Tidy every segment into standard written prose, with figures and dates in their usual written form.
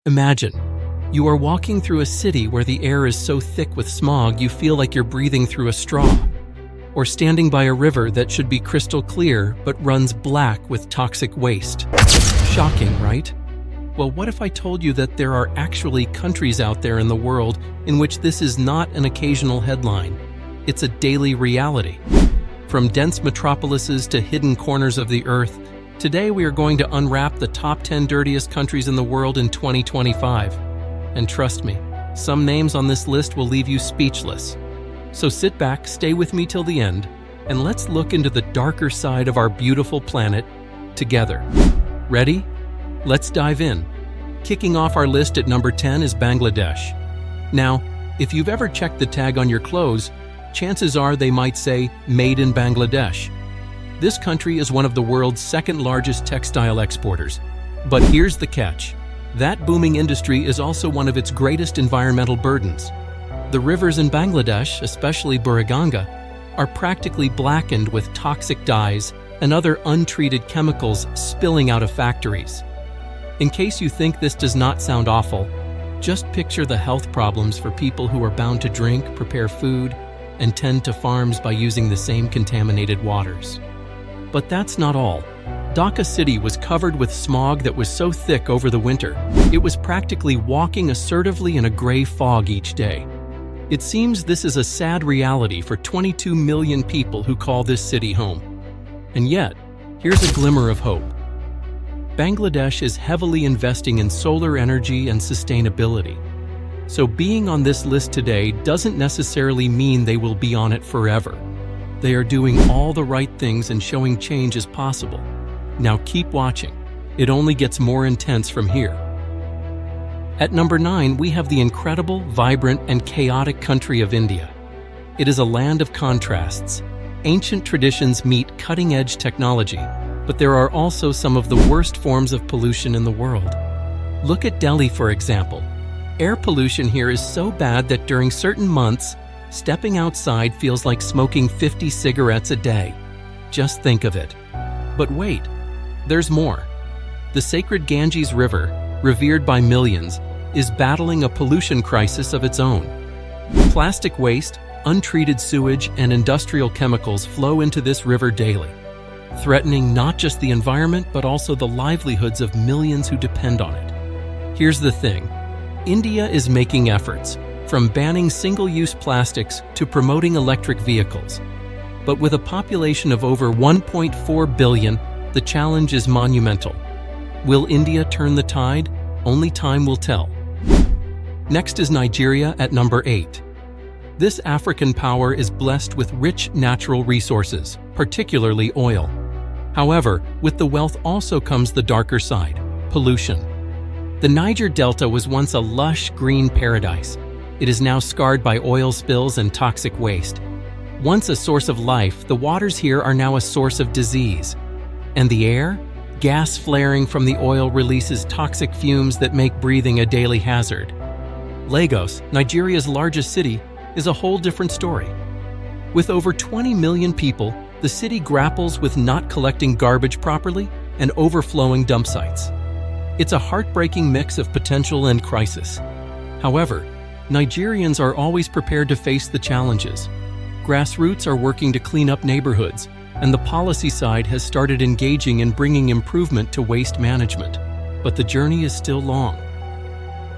Imagine, you are walking through a city where the air is so thick with smog you feel like you're breathing through a straw. Or standing by a river that should be crystal clear but runs black with toxic waste. Shocking, right? Well, what if I told you that there are actually countries out there in the world in which this is not an occasional headline? It's a daily reality. From dense metropolises to hidden corners of the earth, today we are going to unwrap the top 10 dirtiest countries in the world in 2025. And trust me, some names on this list will leave you speechless. So sit back, stay with me till the end, and let's look into the darker side of our beautiful planet together. Ready? Let's dive in. Kicking off our list at number 10 is Bangladesh. Now, if you've ever checked the tag on your clothes, chances are they might say, "Made in Bangladesh." This country is one of the world's second largest textile exporters. But here's the catch. That booming industry is also one of its greatest environmental burdens. The rivers in Bangladesh, especially Buriganga, are practically blackened with toxic dyes and other untreated chemicals spilling out of factories. In case you think this does not sound awful, just picture the health problems for people who are bound to drink, prepare food, and tend to farms by using the same contaminated waters. But that's not all. Dhaka City was covered with smog that was so thick over the winter, it was practically walking assertively in a gray fog each day. It seems this is a sad reality for 22 million people who call this city home. And yet, here's a glimmer of hope. Bangladesh is heavily investing in solar energy and sustainability. So being on this list today doesn't necessarily mean they will be on it forever. They are doing all the right things and showing change is possible. Now keep watching. It only gets more intense from here. At number 9, we have the incredible, vibrant, and chaotic country of India. It is a land of contrasts. Ancient traditions meet cutting-edge technology, but there are also some of the worst forms of pollution in the world. Look at Delhi, for example. Air pollution here is so bad that during certain months, stepping outside feels like smoking 50 cigarettes a day. Just think of it. But wait, there's more. The sacred Ganges River, revered by millions, is battling a pollution crisis of its own. Plastic waste, untreated sewage, and industrial chemicals flow into this river daily, threatening not just the environment but also the livelihoods of millions who depend on it. Here's the thing. India is making efforts, from banning single-use plastics to promoting electric vehicles. But with a population of over 1.4 billion, the challenge is monumental. Will India turn the tide? Only time will tell. Next is Nigeria at number 8. This African power is blessed with rich natural resources, particularly oil. However, with the wealth also comes the darker side, pollution. The Niger Delta was once a lush green paradise. It is now scarred by oil spills and toxic waste. Once a source of life, the waters here are now a source of disease. And the air? Gas flaring from the oil releases toxic fumes that make breathing a daily hazard. Lagos, Nigeria's largest city, is a whole different story. With over 20 million people, the city grapples with not collecting garbage properly and overflowing dump sites. It's a heartbreaking mix of potential and crisis. However, Nigerians are always prepared to face the challenges. Grassroots are working to clean up neighborhoods, and the policy side has started engaging in bringing improvement to waste management. But the journey is still long.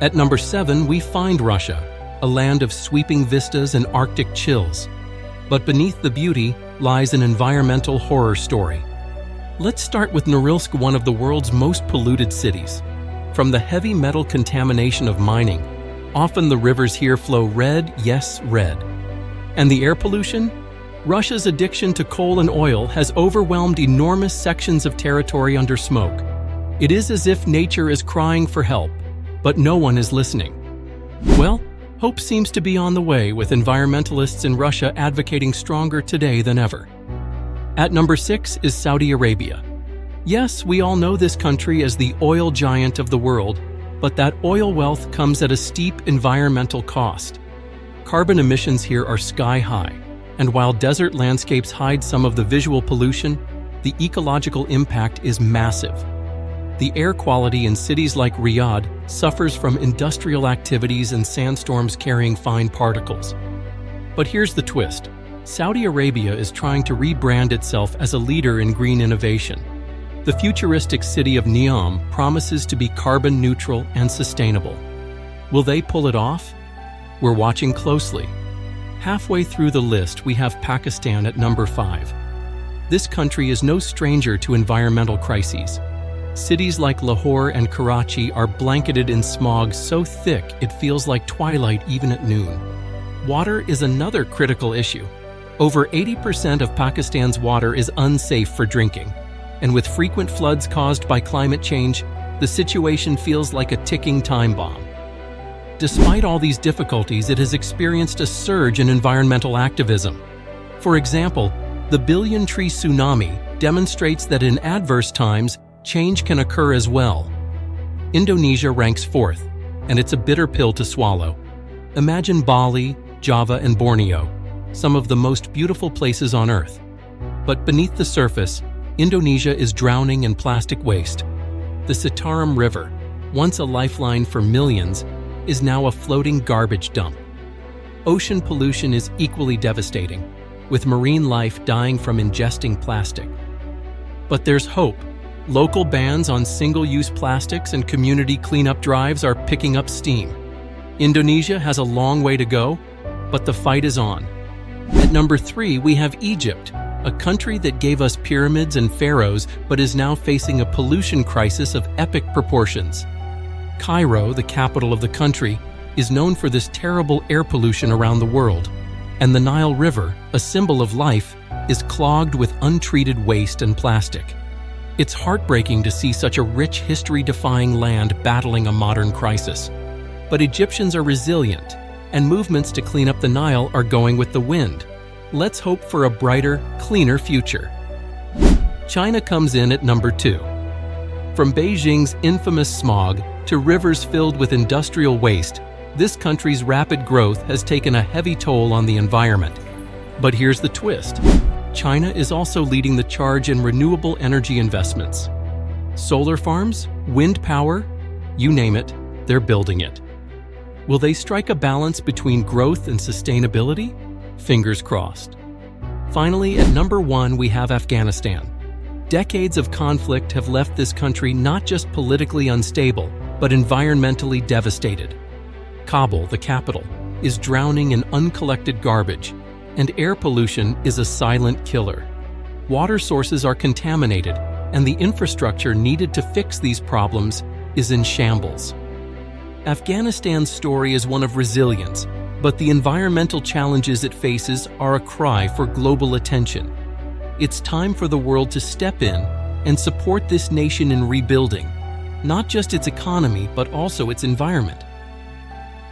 At number 7, we find Russia, a land of sweeping vistas and Arctic chills. But beneath the beauty lies an environmental horror story. Let's start with Norilsk, one of the world's most polluted cities. From the heavy metal contamination of mining, often the rivers here flow red, yes, red. And the air pollution? Russia's addiction to coal and oil has overwhelmed enormous sections of territory under smoke. It is as if nature is crying for help, but no one is listening. Well, hope seems to be on the way, with environmentalists in Russia advocating stronger today than ever. At number 6 is Saudi Arabia. Yes, we all know this country as the oil giant of the world, but that oil wealth comes at a steep environmental cost. Carbon emissions here are sky high, and while desert landscapes hide some of the visual pollution, the ecological impact is massive. The air quality in cities like Riyadh suffers from industrial activities and sandstorms carrying fine particles. But here's the twist. Saudi Arabia is trying to rebrand itself as a leader in green innovation. The futuristic city of Neom promises to be carbon neutral and sustainable. Will they pull it off? We're watching closely. Halfway through the list, we have Pakistan at number 5. This country is no stranger to environmental crises. Cities like Lahore and Karachi are blanketed in smog so thick it feels like twilight even at noon. Water is another critical issue. Over 80% of Pakistan's water is unsafe for drinking, and with frequent floods caused by climate change, the situation feels like a ticking time bomb. Despite all these difficulties, it has experienced a surge in environmental activism. For example, the billion-tree tsunami demonstrates that in adverse times, change can occur as well. Indonesia ranks 4th, and it's a bitter pill to swallow. Imagine Bali, Java, and Borneo, some of the most beautiful places on Earth. But beneath the surface, Indonesia is drowning in plastic waste. The Citarum River, once a lifeline for millions, is now a floating garbage dump. Ocean pollution is equally devastating, with marine life dying from ingesting plastic. But there's hope. Local bans on single-use plastics and community cleanup drives are picking up steam. Indonesia has a long way to go, but the fight is on. At number 3, we have Egypt, a country that gave us pyramids and pharaohs but is now facing a pollution crisis of epic proportions. Cairo, the capital of the country, is known for this terrible air pollution around the world, and the Nile River, a symbol of life, is clogged with untreated waste and plastic. It's heartbreaking to see such a rich, history-defying land battling a modern crisis. But Egyptians are resilient, and movements to clean up the Nile are going with the wind. Let's hope for a brighter, cleaner future. China comes in at number 2. From Beijing's infamous smog to rivers filled with industrial waste, this country's rapid growth has taken a heavy toll on the environment. But here's the twist. China is also leading the charge in renewable energy investments. Solar farms, wind power, you name it, they're building it. Will they strike a balance between growth and sustainability? Fingers crossed. Finally, at number 1, we have Afghanistan. Decades of conflict have left this country not just politically unstable, but environmentally devastated. Kabul, the capital, is drowning in uncollected garbage, and air pollution is a silent killer. Water sources are contaminated, and the infrastructure needed to fix these problems is in shambles. Afghanistan's story is one of resilience, but the environmental challenges it faces are a cry for global attention. It's time for the world to step in and support this nation in rebuilding, not just its economy, but also its environment.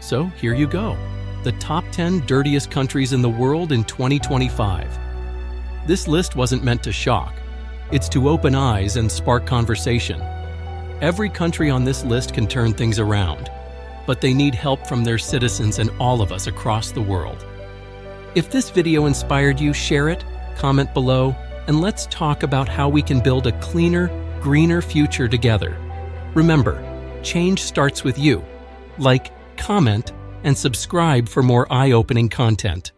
So here you go. The top 10 dirtiest countries in the world in 2025. This list wasn't meant to shock. It's to open eyes and spark conversation. Every country on this list can turn things around, but they need help from their citizens and all of us across the world. If this video inspired you, share it, comment below, and let's talk about how we can build a cleaner, greener future together. Remember, change starts with you. Like, comment, and subscribe for more eye-opening content.